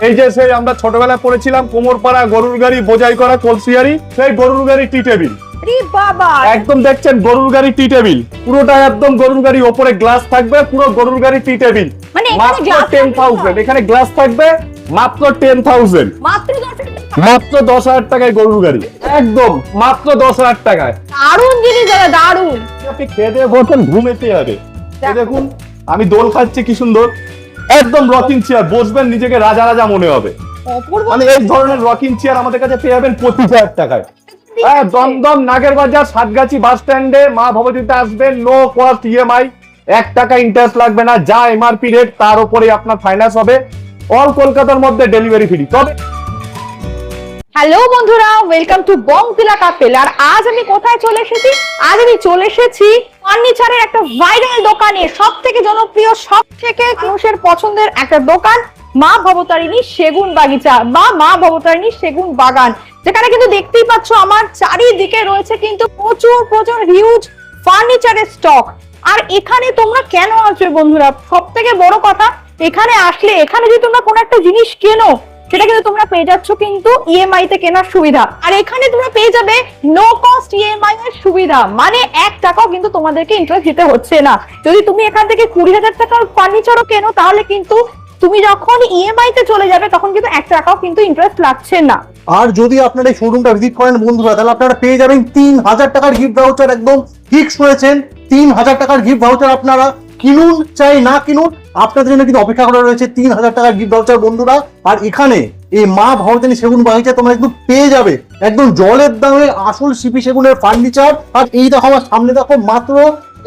এই যে সেই আমরা ছোটবেলায় পড়েছিলাম কোমরপাড়া গরুর গাড়ি বোঝাই করা কলসিয়ারি, সেই গরুর গাড়ি টি টেবিল। বাবা একদম দেখছেন গরুর গাড়ি টি টেবিল, পুরোটা একদম গরুর গাড়ি, ওপরে গ্লাস থাকবে, পুরো গরুর গাড়ি টি টেবিল। মানে মাত্র 10,000, এখানে গ্লাস থাকবে মাত্র 10,000, মাত্র 10,000 টাকায় গরুর গাড়ি, একদম মাত্র 10,000 টাকায়। দারুণ জিনিস দাদা, দারুণ। আপনি খেয়ে দিয়ে বলছেন ঘুমেতে যাবে। দেখুন আমি দোল খাচ্ছি কি সুন্দর, একদম রকিং চেয়ার, বসবেন নিজেকে রাজা রাজা মনে হবে। মানে এই ধরনের রকিং চেয়ার আমাদের কাছে পেয়ে যাবেন 25,000 টাকায়। হ্যাঁ, দমদম নাগের বাজার সাতগাছি বাস স্ট্যান্ডে মা ভবতীতে আসবেন, নো কস্ট ইএমআই, 1 টাকা ইন্টারেস্ট লাগবে না, যা এমআরপি রেট তার উপরে আপনার ফাইন্যান্স হবে, অল কলকাতার মধ্যে ডেলিভারি ফ্রি। তবে হ্যালো বন্ধুরা, ওয়েলকাম টু বংতিলা কাপেল। আর আজ আমি কোথায় চলে এসেছি? আজ আমি চলে এসেছি ফার্নিচারের একটা ভাইরাল দোকানে, সব থেকে জনপ্রিয়, সব থেকে মানুষের পছন্দের একটা দোকান, মা ভবতারিণী সেগুন বাগিচা বা মা ভবতারিণী সেগুন বাগান, যেখানে কিন্তু দেখতেই পাচ্ছ আমার চারিদিকে রয়েছে কিন্তু প্রচুর প্রচুর হিউজ ফার্নিচারের স্টক। আর এখানে তোমরা কেন আসবে বন্ধুরা? সব থেকে বড় কথা, এখানে আসলে, এখানে যদি তোমরা কোনো একটা জিনিস কেনো, সেটা কিন্তু তোমরা পেয়ে যাচ্ছ কিন্তু ইএমআই তে কেনার সুবিধা। আর এখানে তোমরা পেয়ে যাবে নো কস্ট ইএমআই এর সুবিধা, মানে 1 টাকাও কিন্তু তোমাদেরকে ইন্টারেস্ট দিতে হচ্ছে না। যদি তুমি এখান থেকে 20,000 টাকার ফার্নিচারও কেনো, তাহলে কিন্তু তুমি যখন ইএমআই তে চলে যাবে তখন কিন্তু 1 টাকাও কিন্তু ইন্টারেস্ট লাগছে না। আর যদি আপনারা এই শোরুমটা ভিজিট করেন বন্ধুরা, তাহলে আপনারা পেয়ে যাবেন 3,000 টাকার গিফট ভাউচার। একদম ফিক্স হয়েছেন 3,000 টাকার গিফট ভাউচার। আপনারা কিনুন চাই না কিনুন, আপনাদের জন্য কিন্তু অপেক্ষা করা রয়েছে 3,000 টাকার গিফট ভাউচার বন্ধুরা। আর এখানে এই মা ভবতারিণী সেগুন বাগিচা তোমরা একদম পেয়ে যাবে একদম জলের দামে আসল সিপি সেগুনের ফার্নিচার। আর এই দেখো আমার সামনে দেখো, মাত্র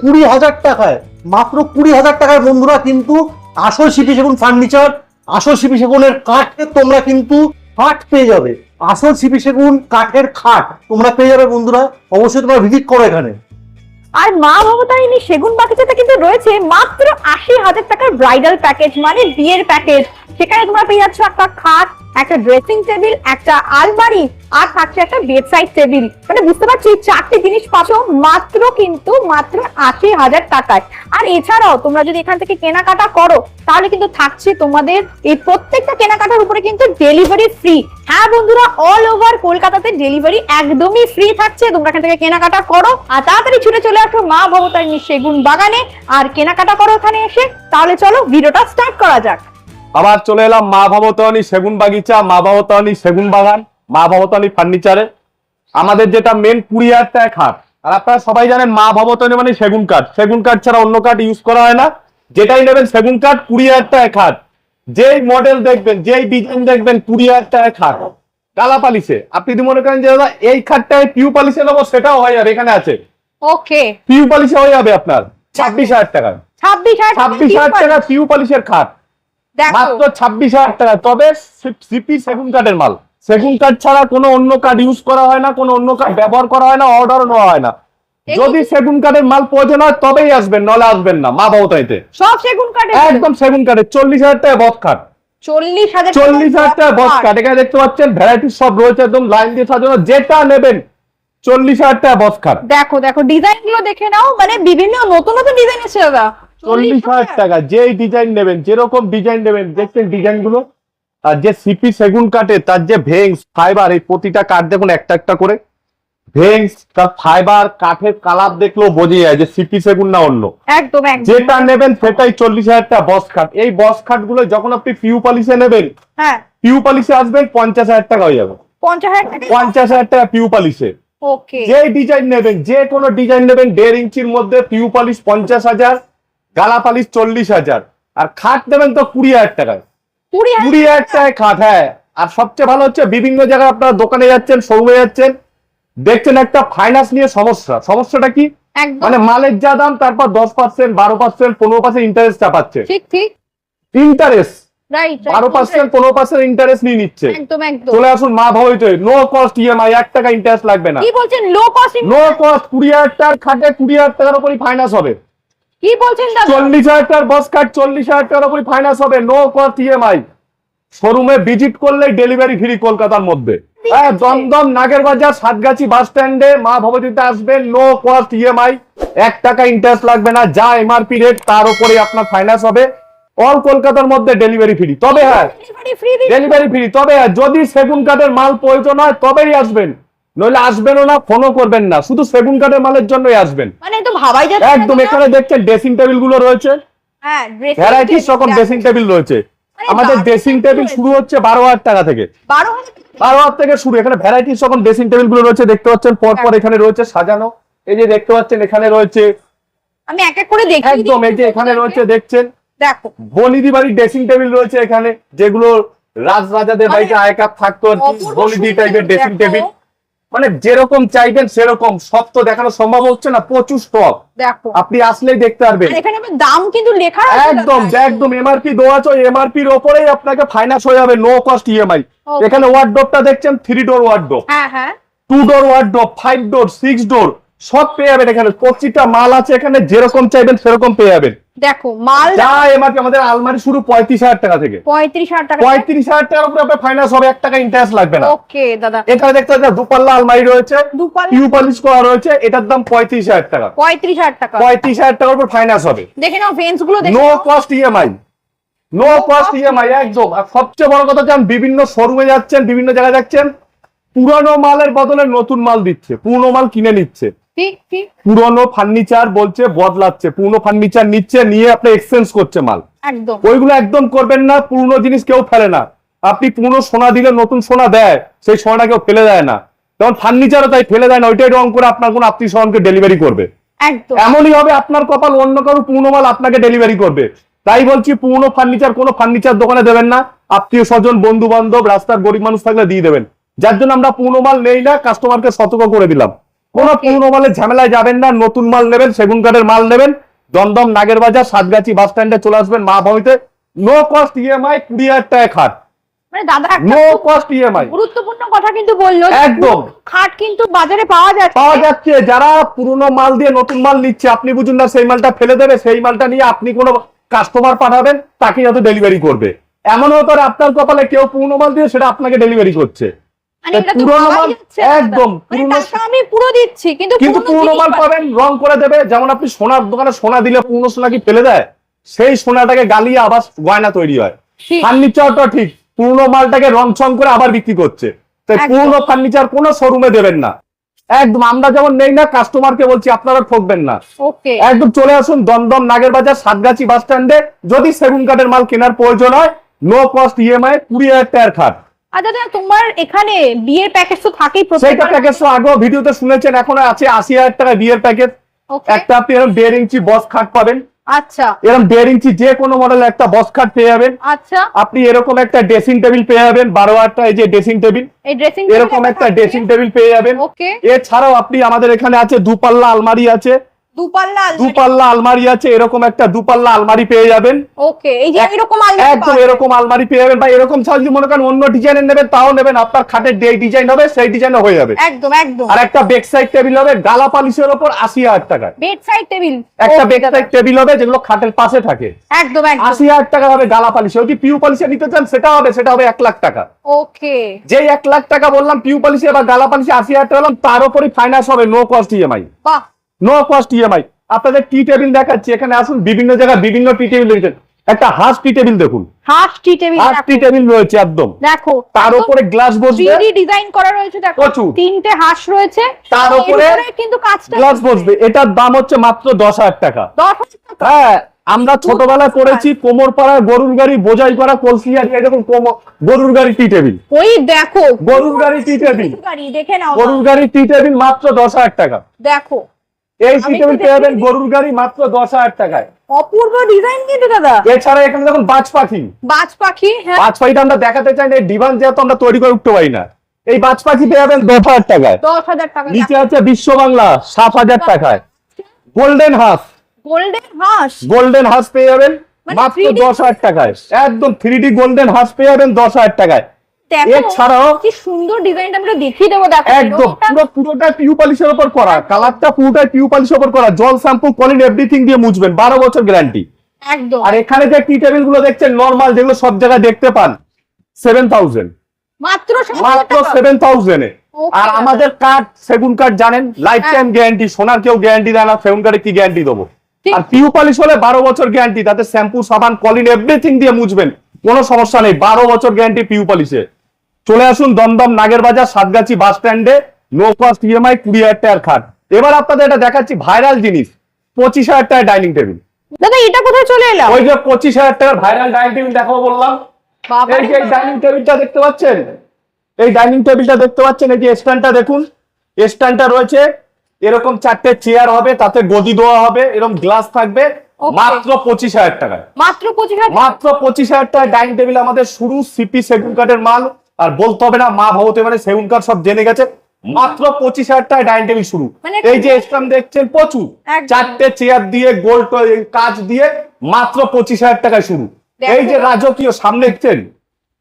20,000 টাকায়, মাত্র 20,000 টাকায় বন্ধুরা কিন্তু আসল সিপি সেগুন ফার্নিচার। আসল সিপি সেগুনের কাঠে তোমরা কিন্তু খাট পেয়ে যাবে, আসল সিপি সেগুন কাঠের খাট তোমরা পেয়ে যাবে বন্ধুরা। অবশ্যই তোমরা ভিজিট করো এখানে। আর মা ভবতারিণী সেগুন বাগিচাতে কিন্তু রয়েছে মাত্র 80,000 টাকার ব্রাইডাল প্যাকেজ, মানে বিয়ের প্যাকেজ। সেখানে তোমরা পেয়ে যাচ্ছ একটা খাট, একটা ড্রেসিং টেবিল, একটা আলমারি, আর থাকছে একটা বেড সাইড টেবিল। মানে বুঝতে পারছি 4টে জিনিস পাচ্ছ মাত্র 80,000 টাকায়। আর এছাড়াও তোমরা যদি এখান থেকে কেনাকাটা করো, তাহলে কিন্তু থাকছে তোমাদের এই প্রত্যেকটা কেনাকাটার উপরে কিন্তু ডেলিভারি ফ্রি। হ্যাঁ বন্ধুরা, অল ওভার কলকাতাতে ডেলিভারি একদমই ফ্রি থাকছে। তোমরা এখান থেকে কেনাকাটা করো আর তাড়াতাড়ি ছুটে চলে আসো মা ভবতারিণী সেগুন বাগানে আর কেনাকাটা করো ওখানে এসে। তাহলে চলো ভিডিওটা স্টার্ট করা যাক। আবার চলে এলাম মা ভবতারিণী সেগুন বাগিচা, মা ভবতারিণী সেগুন বাগান, মা ভবতারিণী ফার্নিচারে। আমাদের যেটা মেন 20,000 টাকা খাট। আর আপনারা সবাই জানেন মা ভবতারিণী মানে সেগুন কাঠ, সেগুন কাঠ ছাড়া অন্য কাঠ ইউজ করা হয় না। যেটাই নেবেন সেগুন কাঠ, 20,000 টাকা খাট। যেই মডেল দেখবেন, যেই ডিজাইন দেখবেন, 20,000 টাকা খাট। কালা পালিশে আপনি যদি মনে করেন যে দাদা এই খাটটায় পিউ পালিশে নেবো, সেটাও হয়ে যাবে, এখানে আছে ওকে। পিউ পালিশে হয়ে যাবে আপনার 26,000 টাকা, 26,000 টাকা পিউ পালিশের খাট, মাত্র 26,000 টাকা। তবে সিপি সেগুন কাঠের মাল, সেগুন কাঠ ছাড়া কোনো অন্য কাঠ ইউজ করা হয় না, কোনো অন্য কাঠ ব্যবহার করা হয় না, অর্ডারও নেওয়া হয় না। যদি সেগুন কাঠের মাল প্রয়োজন হয় তবেই আসবেন, নলে আসবেন না। মা ভবতারিণীতে সব সেগুন কাঠের, একদম সেগুন কাঠের। 40,000 টাকা বক্স খাট, 40,000 টাকা বক্স খাট। এখানে দেখতে পাচ্ছেন ভ্যারাইটি সব রয়েছে, একদম লাইন দিয়ে সাজানো, যেটা নেবেন 40,000 টাকা বক্স খাট। দেখো দেখো ডিজাইন গুলো দেখে নাও, মানে বিভিন্ন নতুন নতুন ডিজাইন এসেছে দাদা। 40,000 টাকা যেই ডিজাইন নেবেন, যেরকম ডিজাইন নেবেন, দেখছেন ডিজাইন গুলো। আর যে সিপি সেগুন কাঠে তার যে ভেংস ফাইবার, এই প্রতিটা কাঠ দেখুন একটা একটা করে ভেংস, তার ফাইবার, কাঠের কালার দেখলেও বোঝা যায় যে সিপি সেগুন না অন্য। একদম একদম যেটা নেবেন সেটাই 40,000 টাকা বক্স খাট। এই বক্স খাট গুলো যখন আপনি পিউ পালিশে নেবেন, হ্যাঁ পিউ পালিশে আসবেন 50,000 টাকা হয়ে যাবে, 50,000 টাকা 50,000 টাকা পিউ পালিশে। ওকে। যে ডিজাইন নেবেন, যে কোনো ডিজাইন নেবেন 1.5 ইঞ্চির মধ্যে, পিউ পালিশ 50,000, গালা পালিশ 40,000, আর খাট নেবেন তো 20,000 টাকায়, 20,000 টাকায় খাট। হ্যাঁ, আর সবচেয়ে ভালো হচ্ছে বিভিন্ন জায়গায় আপনারা দোকানে যাচ্ছেন, শোরুমে যাচ্ছেন, দেখছেন একটা ফাইন্যান্স নিয়ে সমস্যা। সমস্যাটা কি? মানে মালের যা দাম তারপর 10%, 12%, 15% ইন্টারেস্ট চাপাচ্ছে। ঠিক ঠিক, ইন্টারেস্ট রাইট, 12%, 15% ইন্টারেস্ট নিয়ে নিচ্ছে। একদম একদম। চলে আসুন মা ভবতারিণীতে, নো কস্ট ইএমআই, 1 টাকা ইন্টারেস্ট লাগবে না। কি বলছেন লো কস্ট? নো কস্ট, 20,000 টাকার খাটে 20,000 টাকার উপরই ফাইন্যান্স হবে। কি বলছেন দাদা? 40,000 টাকার বক্স খাট 40,000 টাকার উপরই ফাইন্যান্স হবে, নো কস্ট ইএমআই। শোরুমে ভিজিট করলে ডেলিভারি ফ্রি কলকাতার মধ্যে। হ্যাঁ, দমদম নাগের বাজার সাতগাছি বাস স্ট্যান্ডে মা ভবতীতে আসবেন, নো কস্ট ইএমআই, 1 টাকা ইন্টারেস্ট লাগবে না, যা এমআরপি রেট তার উপরে আপনার ফাইন্যান্স হবে, অল কলকাতার মধ্যে ডেলিভারি ফ্রি। তবে হ্যাঁ, ডেলিভারি ফ্রি ডেলিভারি ফ্রি। তবে হ্যাঁ, যদি সেগুন কাঠের মাল প্রয়োজন হয় তবেই আসবেন, নইলে আসবেনও না, ফোনও করবেন না, শুধু সেগুন কাঠের মালের জন্যই আসবেন। মানে তো ভাবাই যাচ্ছে না একদম। দাদা। এখানে দেখছেন ড্রেসিং টেবিল গুলো রয়েছে, হ্যাঁ ভ্যারাইটিস রকম ড্রেসিং টেবিল রয়েছে। মানে আমাদের দারুণ ড্রেসিং টেবিল রয়েছে। শুরু হচ্ছে 12,000 টাকা থেকে। 12,000 12,000 থেকে শুরু। এখানে ভ্যারাইটিস রকম ড্রেসিং টেবিল গুলো রয়েছে, দেখতে পাচ্ছেন পরপর এখানে রয়েছে সাজানো। এই যে দেখতে পাচ্ছেন এখানে রয়েছে, আমি এক এক করে দেখি। একদম এই যে এখানে রয়েছে দেখছেন দেখো বনিদি বাড়ির ড্রেসিং টেবিল রয়েছে এখানে, যেগুলো রাজরাজাদের বাড়িতে আয়কার থাকতো আর কি, অপূর্ব বনিদি সুন্দর টাইপের ড্রেসিং দেখো। টেবিল। মানে যেরকম চাইবেন সেরকম, সব তো দেখানো সম্ভব হচ্ছে না, প্রচুর স্টক। দেখো আপনি আসলেই দেখতে পারবেন। আর এখানে আবার দাম কিন্তু লেখা আছে একদম দাদা। একদম এমআরপি দেওয়া আছে, এমআরপির ওপরেই আপনাকে ফাইন্যান্স হয়ে যাবে, নো কস্ট ইএমআই। Okay. এখানে ওয়ার্ডরোবটা দেখছেন 3 ডোর ওয়ার্ডরোব, হ্যাঁ হ্যাঁ 2 ডোর ওয়ার্ডরোব, 5 ডোর, 6 ডোর, সব পেয়ে যাবেন এখানে। প্রতিটা মাল আছে এখানে, যেরকম চাইবেন সেরকম পেয়ে যাবেন। দেখো মাল যা এমআরপি, আমাদের আলমারি শুরু 35,000 টাকা থেকে। 35,000 টাকা 35,000 টাকার উপরে আপনার ফাইন্যান্স হবে, 1 টাকা ইন্টারেস্ট লাগবে না। ওকে দাদা এখানে দেখতে পাচ্ছেন দুপাল্লা আলমারি রয়েছে, দুপাল্লা টিউ পলিশ করা রয়েছে, এটার দাম 35,000 টাকা। 35,000 টাকা 35,000 টাকার উপর ফাইন্যান্স হবে, দেখে নাও ভেন্স গুলো দেখে নো নাও। Cost EMI, no cost EMI একদম। আর সবচেয়ে বড় কথা হচ্ছে, বিভিন্ন শোরুমে যাচ্ছেন, বিভিন্ন জায়গায় যাচ্ছেন, পুরনো মালের বদলে নতুন মাল দিচ্ছে, পুরনো মাল কিনে নিচ্ছে। ঠিক ঠিক পুরনো ফার্নিচার বলছে বদলাচ্ছে, পুরনো ফার্নিচার নিচ্ছে, নিয়ে আপনি এক্সচেঞ্জ করছে মাল। একদম ওইগুলো একদম করবেন না, পুরনো জিনিস কেউ ফেলে না। আপনি পুরনো সোনা দিলে নতুন সোনা দেয়, সেই সোনাটা কেউ ফেলে দেয় না। যেমন ফার্নিচারও তাই ফেলে দেয় না, ওইটাই রং করে আপনার কোন আত্মীয় স্বজনকে ডেলিভারি করবে। একদম এমনই হবে আপনার কপাল, অন্য কারো পুরনো মাল আপনাকে ডেলিভারি করবে। তাই বলছি, পুরনো ফার্নিচার কোনো ফার্নিচার দোকানে দেবেন না, আত্মীয় স্বজন বন্ধু বান্ধব রাস্তার গরিব মানুষ থাকলে দিয়ে দেবেন। যার জন্য আমরা পুরনো মাল নেই না, কাস্টমারকে সতর্ক করে দিলাম। কোন পুরনো মালের ঝামেলায় যাবেন না, নতুন মাল নেবেন, সেগুন কাঠের মাল নেবেন, দমদম নাগের বাজার সাতগাছি বাস স্ট্যান্ডে চলে আসবেন, মা ভূমিতে। নো কস্ট ইএমআই, 20,000 টাকা খাট, মানে দাদা একটা নো খুব কস্ট ইএমআই। গুরুত্বপূর্ণ কথা কিন্তু বললো যে একদম। খাট কিন্তু বাজারে পাওয়া যাচ্ছে পাওয়া যাচ্ছে। যারা পুরনো মাল দিয়ে নতুন মাল নিচ্ছে, আপনি বুঝুন না সেই মালটা ফেলে দেবে, সেই মালটা নিয়ে আপনি কোনো কাস্টমার পাঠাবেন, তাকে যাতে ডেলিভারি করবে। এমন হতে পারে আপনার কপালে কেউ পুরনো মাল দিয়ে সেটা আপনাকে ডেলিভারি করছে। মানে এটা তো পুরনো ভাবাই মাল যাচ্ছে না দাদা। একদম, মানে পুরনো- টাকা আমি পুরো দিচ্ছি কিন্তু কিন্তু পুরনো জিনিস মাল পাচ্ছি। পাবেন, রং করে দেবে। যেমন আপনি সোনার দোকানে সোনা দিলে পুরনো সোনা কি ফেলে দেয়? সেই সোনাটাকে গালিয়ে আবার গয়না তৈরি হয়। ঠিক। ফার্নিচারটা ঠিক, পুরনো মালটাকে রং ছং করে আবার বিক্রি করছে। তাই একদম। পুরনো ফার্নিচার কোনো শোরুমে দেবেন না। একদম, আমরা যেমন নেই না, কাস্টমারকে বলছি আপনারা ঠকবেন না। ওকে একদম চলে আসুন দমদম নাগের বাজার সাতগাছি বাস স্ট্যান্ডে। যদি সেগুন কাঠের মাল কেনার প্রয়োজন হয়, নো কস্ট ইএমআই, 20,000 টাকার খাট। আচ্ছা দাদা তোমার এখানে বিয়ের প্যাকেজ তো থাকেই সেইটা প্রত্যেকবার। প্যাকেজ তো আগেও ভিডিওতে শুনেছেন, এখন আছে 80,000 টাকা বিয়ের প্যাকেজ। ওকে একটা আপনি এরকম 1.5 ইঞ্চি বস খাট পাবেন, আচ্ছা এরকম 1.5 ইঞ্চি যে কোনো মডেলের একটা বস খাট পেয়ে যাবেন। আচ্ছা আপনি এরকম একটা ড্রেসিং টেবিল পেয়ে যাবেন, 12,000 টাকা, এই যে ড্রেসিং টেবিল, এই ড্রেসিং এরকম একটা ড্রেসিং টেবিল পেয়ে যাবেন। ওকে এছাড়াও আপনি আমাদের এখানে আছে দুপাল্লা আলমারি আছে, দুপাল্লা দুপাল্লা আলমারি আছে, এরকম একটা দুপাল্লা আলমারি পেয়ে যাবেন। ওকে এই যে এরকম আলমারি একদম পাওয়া যায়। এরকম আলমারি পেয়ে যাবেন। বা এরকম ছাড়া যদি মনে করেন অন্য ডিজাইনের নেবেন তাও নেবেন, আপনার খাটের যে ডিজাইন হবে সেই ডিজাইনে হয়ে যাবে। একদম একদম আর একটা বেক সাইড টেবিল হবে গালা পালিশের উপর 80,000 টাকায়। বেড সাইড টেবিল একটা বেক সাইড টেবিল হবে যেগুলো খাটের পাশে থাকে, একদম একদম 80,000 টাকা হবে গালা পালিশে। যদি পিউ পালিশে নিতে চান সেটা হবে 1 লাখ টাকা। ওকে যেই 1 লাখ টাকা বললাম পিউ পালিশে বা গালা পালিশে 80,000 টাকা বললাম, তার উপরই ফাইন্যান্স হবে, নো কস্ট ইএমআই, বাহ নো কস্ট ইএমআই। আপনাদের টি টেবিল দেখাচ্ছি, এখানে আসুন, বিভিন্ন জায়গায় বিভিন্ন টি টেবিল রয়েছে। একটা হাঁস টি টেবিল দেখুন, হাফ টি টেবিল হাঁস টি টেবিল রয়েছে একদম, দেখো তার উপরে গ্লাস বসবে, 3D ডিজাইন করা রয়েছে দেখো প্রচুর। তিনটে হাঁস রয়েছে তার এর উপরে কিন্তু কাজটা গ্লাস বসবে। এটার দাম হচ্ছে মাত্র 10,000 টাকা। 10,000 টাকা হ্যাঁ, আমরা ছোটবেলায় পড়েছি কোমর পাড়ায় গরুর গাড়ি, বোঝাই করা কলসিয়ারি, এরকম গরুর গাড়ি টি টেবিল, ওই দেখো গরুর গাড়ি টি টেবিল, গরুর গাড়ি দেখে নাও না। গরুর গাড়ি টি টেবিল মাত্র 10,000 টাকা। দেখো এই টি আমি টেবিল তো পেয়ে যাবেন দেখিনি। গরুর গাড়ি মাত্র 10,000 টাকায়। অপূর্ব ডিজাইন কিন্তু দাদা এছাড়া এখানে দেখুন বাজ পাখি, বাজ পাখি হ্যাঁ বাজ পাখিটা আমরা দেখাতে চাই না, এই ডিভান যেহেতু আমরা তৈরি করে উঠতে পারি না। এই বাজ পাখি পেয়ে যাবেন 10,000 টাকায়। 10,000 টাকা নিচে আছে বিশ্ব বাংলা 7,000 টাকায়। গোল্ডেন হাঁস, গোল্ডেন হাঁস গোল্ডেন হাঁস পেয়ে যাবেন মানে মাত্র 3D 10,000 টাকায়। একদম 3D গোল্ডেন হাঁস পেয়ে যাবেন 10,000 টাকায়। দেখো এছাড়াও কি সুন্দর ডিজাইনটা আমরা দেখিয়ে দেবো দেখো একদম এরকমটা- পুরোটা পিউ পলিশের উপর করা, কালারটা পুরোটাই পিউ পলিশের উপর করা, জল শ্যাম্পু কলিন এভরিথিং দিয়ে মুছবেন, 12 বছর গ্যারান্টি। একদম আর এখানে যে টি টেবিল গুলো দেখছেন নরমাল, যেগুলো সব জায়গায় দেখতে পান, 7,000, মাত্র মাত্র 7,000 টাকা। 7,000 এ। Okay, আর দাদা। আমাদের কাঠ সেগুন কাঠ জানেন লাইফ টাইম গ্যারান্টি, সোনার কেউ গ্যারান্টি দেয় না, সেগুন কাঠে কি গ্যারান্টি দেবো? ঠিক। আর পিউ পলিশ হলে 12 বছর গ্যারান্টি, তাতে শ্যাম্পু সাবান কলিন এভরিথিং দিয়ে মুছবেন, কোনো সমস্যা নেই। 12 বছর গ্যারান্টি পিউ পলিশে। চলে আসুন দমদম নাগের বাজার সাতগাছি বাস স্ট্যান্ডে, নো কস্ট ইএমআই 20,000 টাকার খাট। এবার আপনাদের এটা দেখাচ্ছি ভাইরাল জিনিস, 25,000 টাকার ডাইনিং টেবিল। দাদা এটা কোথায় চলে এলাম? ওই যে 25,000 টাকার ভাইরাল ডাইনিং টেবিল দেখাবো বললাম। বাবা এই যে ডাইনিং টেবিলটা দেখতে পাচ্ছেন, এই ডাইনিং টেবিলটা দেখতে পাচ্ছেন, এই যে স্ট্যান্ডটা দেখুন, স্ট্যান্ডটা রয়েছে, এরকম 4টে চেয়ার হবে, তাতে গদি দেওয়া হবে, এরকম গ্লাস থাকবে, Okay. মাত্র 25,000 টাকায়। মাত্র 25,000? মাত্র 25,000 টাকায় ডাইনিং টেবিল আমাদের শুরু, সিপি সেগুন কাঠের মাল। আর বলতে হবে না মা ভবতে মানে সেগুন কাঠ সব জেনে গেছে, মাত্র 25,000 টাকায় ডাইনিং টেবিল শুরু। মানে এই যে স্ট্যান্ড দেখছেন প্রচুর, একদম। 4টে চেয়ার দিয়ে গোল্ড কাজ দিয়ে মাত্র 25,000 টাকায় শুরু। দেখো। এই যে রাজকীয় সামনে দেখছেন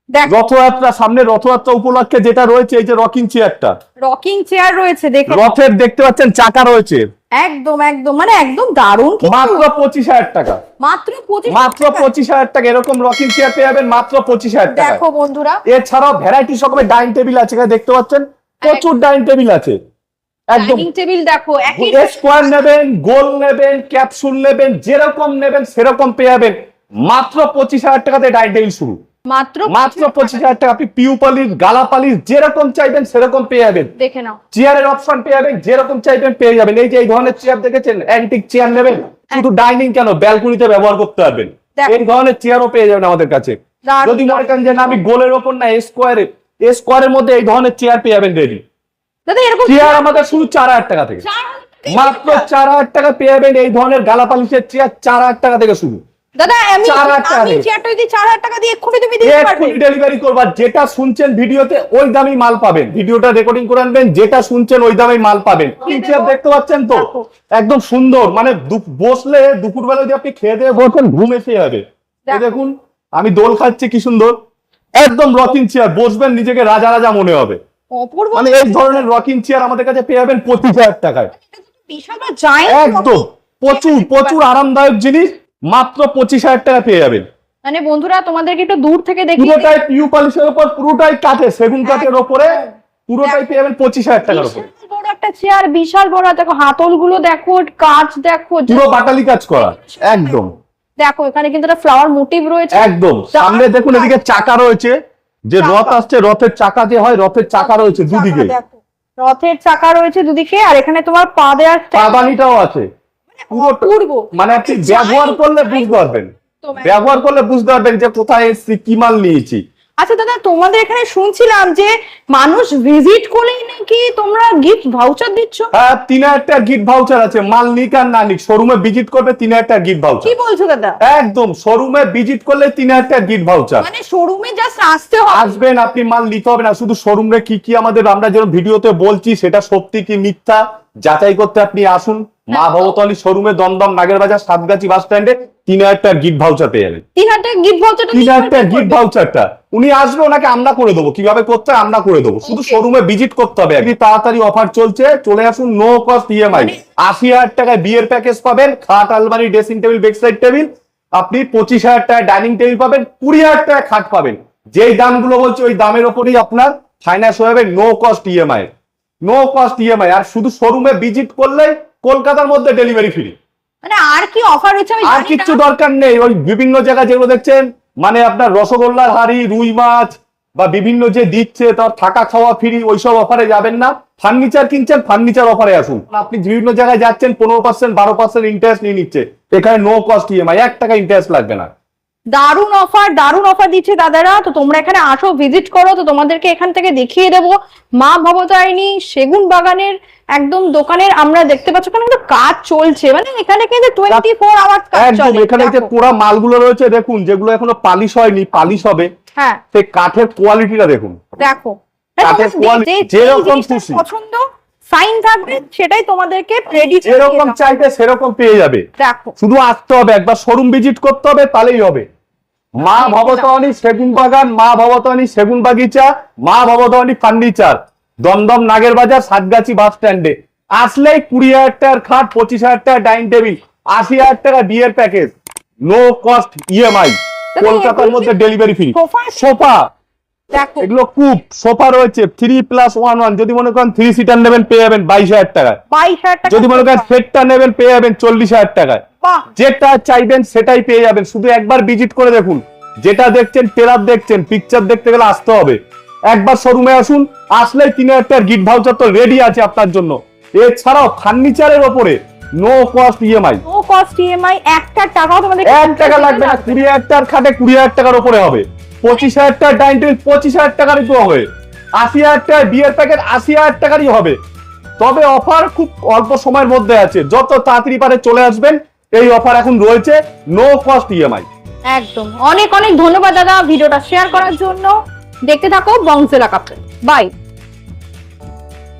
দেখো রথযাত্রা, সামনে রথযাত্রা উপলক্ষে যেটা রয়েছে, এই যে রকিং চেয়ারটা, রকিং চেয়ার রয়েছে, দেখে রথের দেখতে পাচ্ছেন চাকা রয়েছে, একদম একদম মানে একদম দারুণ কিন্তু। মাত্র 25,000 টাকা। মাত্র 25,000 মাত্র 25,000 টাকা এরকম রকিং চেয়ার পেয়ে যাবেন মাত্র 25,000 টাকা। দেখো বন্ধুরা, এছাড়াও ভ্যারাইটি রকমের ডাইনিং টেবিল আছে, এখানে দেখতে পাচ্ছেন প্রচুর ডাইনিং টেবিল আছে। একদম ডাইনিং টেবিল দেখো, একই স্কোয়ার নেবেন, গোল নেবেন, ক্যাপসুল নেবেন, যেরকম নেবেন সেরকম পেয়ে যাবেন মাত্র 25,000 টাকাতে ডাইনিং টেবিল শুরু। মাত্র মাত্র 25,000 টাকা। আপনি পিউ পালিশ, গালা পালিশ যেরকম চাইবেন সেরকম পেয়ে যাবেন। দেখে নাও। চেয়ারের অপশন পেয়ে যাবেন, যেরকম চাইবেন পেয়ে যাবেন। এই যে এই ধরনের চেয়ার দেখেছেন, অ্যান্টিক চেয়ার নেবেন, শুধু ডাইনিং কেন ব্যালকনিতে ব্যবহার করতে পারবেন, দেখো। এই ধরনের চেয়ারও পেয়ে যাবেন আমাদের কাছে। দারুণ, যদি মনে করেন যে না আমি গোলের ওপর না স্কোয়ারের মধ্যে এই ধরনের চেয়ার পেয়ে যাবেন রেডি। দাদা এরকম চেয়ার আমাদের শুধু 4,000 টাকা থেকে, 4,000 মাত্র 4,000 টাকা পেয়ে যাবেন এই ধরনের গালা পালিশের চেয়ার 4,000 টাকা থেকে শুরু। দাদা আমি 4,000 টাকা আমি দিয়ে। চেয়ারটা যদি 4,000 টাকা দিয়ে এক্ষুনি তুমি দিতে পারবে? এক্ষুনি ডেলিভারি করবা, যেটা শুনছেন ভিডিওতে ওই দামেই মাল পাবেন, ভিডিওটা রেকর্ডিং করে আনবেন, যেটা শুনছেন ওই দামেই মাল পাবেন। চেয়ার দেখতে পাচ্ছেন তো, দেখো। একদম সুন্দর, মানে বসলে দুপুরবেলা যদি আপনি খেয়ে দিয়ে বসেন ঘুম এসে যাবে। এই দেখো। দেখুন আমি দোল খাচ্ছি কি সুন্দর, একদম রকিং চেয়ার, বসবেন নিজেকে রাজা রাজা মনে হবে। অপূর্ব, মানে এই ধরনের রকিং চেয়ার আমাদের কাছে পেয়ে যাবেন 25,000 টাকায়। বিশাল বা জায়ান্ট একদম প্রচুর প্রচুর আরামদায়ক জিনিস মাত্র 25,000 টাকা পেয়ে যাবেন। মানে বন্ধুরা তোমাদেরকে একটু দূর থেকে দেখি, পুরোটাই পিউ পলিশের উপর, পুরোটাই কাঠে, সেগুন কাঠের উপরে, পুরোটাই পেয়ে যাবেন 25,000 টাকার উপরে। বিশাল বড় একটা চেয়ার, বিশাল বড়, দেখো হাতল গুলো দেখো, কাজ দেখো, পুরো বাটালি কাজ করা একদম। দেখো এখানে কিন্তু একটা ফ্লাওয়ার মোটিভ রয়েছে একদম সামনে দেখুন, এদিকে চাকা রয়েছে, যে রথ আসছে রথের চাকা যে হয়, রথের চাকা রয়েছে দুদিকে, দেখো রথের চাকা রয়েছে দুদিকে, আর এখানে তোমার পা দেওয়ার পাদানিটাও আছে পুরো। পূর্ব মানে আপনি ব্যবহার করলে বুঝতে পারবেন, ব্যবহার করলে বুঝতে পারবেন যে কোথায় এসেছি, কি মাল নিয়েছি। আচ্ছা দাদা, তোমাদের এখানে শুনছিলাম যে মানুষ ভিজিট করলেই নাকি তোমরা গিফট ভাউচার দিচ্ছ? হ্যাঁ, 3,000 টাকা গিফট ভাউচার আছে, মাল নিক আর না নিক, শোরুমে ভিজিট করবে 3,000 টাকা গিফট কি ভাউচার। বলছো দাদা? একদম শোরুমে ভিজিট করলে 3,000 টাকা গিফট ভাউচার। মানে শোরুমে জাস্ট আসতে হবে? আসবেন, আপনি মাল নিতে হবে না, শুধু শোরুমে কি কি আমাদের আমরা যেরকম ভিডিওতে বলছি সেটা সত্যি কি মিথ্যা যাচাই করতে আপনি আসুন মা ভবতালী শোরুমে, দমদম নাগের বাজার সাতগাছি বাস স্ট্যান্ডে। 3,000 টাকার গিফট ভাউচার পেয়ে যাবেন। 3,000 টাকা গিফট ভাউচারটা 3,000 টাকার গিফট ভাউচারটা উনি আসবে, ওনাকে আমরা করে দেবো, কিভাবে করতে হয় আমরা করে দেবো, শুধু Okay. শোরুমে ভিজিট করতে হবে। একদিন তাড়াতাড়ি অফার চলছে, চলে আসুন, নো কস্ট ইএমআই। 80,000 টাকায় বিয়ের প্যাকেজ পাবেন, খাট, আলমারি, ড্রেসিং টেবিল, বেডসাইড টেবিল। আপনি 25,000 টাকায় ডাইনিং টেবিল পাবেন, 20,000 টাকায় খাট পাবেন। যেই দামগুলো বলছি ওই দামের ওপরেই আপনার ফাইন্যান্স হয়ে যাবে, no cost EMI, no cost EMI. আর শুধু শোরুমে ভিজিট করলেই কলকাতার মধ্যে ডেলিভারি ফ্রি। মানে আর কি অফার হচ্ছে আমি আর জানি কিচ্ছু না। দরকার নেই। ওই বিভিন্ন জায়গায় যেগুলো দেখছেন, মানে আপনার রসগোল্লার হাড়ি, রুই মাছ বা বিভিন্ন যে দিচ্ছে তার থাকা খাওয়া ফ্রি, ওইসব অফারে যাবেন না। ফার্নিচার কিনছেন, ফার্নিচার অফারে আসুন। আপনি বিভিন্ন জায়গায় যাচ্ছেন 15%, 12% ইন্টারেস্ট নিয়ে নিচ্ছে, এখানে নো কস্ট ইএমআই, 1 টাকা ইন্টারেস্ট লাগবে না। দারুণ অফার দিচ্ছে দাদারা। তো তোমরা এখানে আসো, ভিজিট করো, তো তোমাদেরকে এখান থেকে দেখিয়ে দেবো মা ভবতারিণী সেগুন বাগানের একদম দোকানের। আমরা দেখতে পাচ্ছ এখানে কিন্তু কাজ চলছে, মানে এখানে কিন্তু 24 আওয়ার কাজ একদম চলে। এখানে যে দেখো। পোড়া মালগুলো রয়েছে দেখুন, যেগুলো এখনো পালিশ হয়নি, পালিশ হবে, হ্যাঁ সেই কাঠের কোয়ালিটিটা দেখুন। দেখো, কাঠের quality যেরকম খুশি। পছন্দ সাইন থাকবে, সেটাই তোমাদেরকে রেডি যেরকম চাইবে সেরকম পেয়ে যাবে। দেখো শুধু আসতে হবে, একবার শোরুম ভিজিট করতে হবে, তাহলেই হবে। মা ভবতারিণী সেগুন বাগান, মা ভবতারিণী সেগুন বাগিচা, মা ভবতারিণী ফার্নিচার, দমদম নাগের বাজার সাতগাছি বাস স্ট্যান্ডে। আসলেই 20,000 টাকার খাট, 25,000 টাকা ডাইনিং টেবিল, 80,000 টাকা বিয়ের প্যাকেজ, নো কস্ট ইএমআই, কলকাতার মধ্যে ডেলিভারি ফ্রি। সোফা সোফা দেখো এগুলো কুপ সোফা রয়েছে 3+1 যদি মনে করেন 3 সিটার নেবেন পেয়ে যাবেন 22,000 টাকায়। 22,000 টাকা। যদি মনে করেন সেটটা নেবেন পেয়ে যাবেন 40,000 টাকায়। বাহ, যেটা চাইবেন সেটাই পেয়ে যাবেন, শুধু একবার ভিজিট করে দেখুন। যেটা দেখছেন ট্রেলার দেখছেন, পিকচার দেখতে গেলে আসতে হবে, একবার শোরুমে আসুন, আসলেই 3,000 টাকার গিফট ভাউচার তো রেডি আছে আপনার জন্য। এছাড়াও ফার্নিচারের ওপরে no cost EMI, no cost EMI, একটা টাকাও তোমাদের 1 টাকা লাগবে না। 20,000 টাকার খাটে 20,000 টাকার উপরে হবে, 25,000 টাকার ডাইনিং টেবিল 25,000 টাকারই তো হবে, 80,000 টাকার বিয়ের প্যাকেট 80,000 টাকারই হবে। তবে অফার খুব অল্প সময়ের মধ্যে আছে, যত তাড়াতাড়ি পারে চলে আসবেন। এই অফার এখন রয়েছে নো কস্ট ইএমআই। একদম। অনেক অনেক ধন্যবাদ দাদা ভিডিওটা শেয়ার করার জন্য। দেখতে থাকো বংশীলা কাপেল। বাই।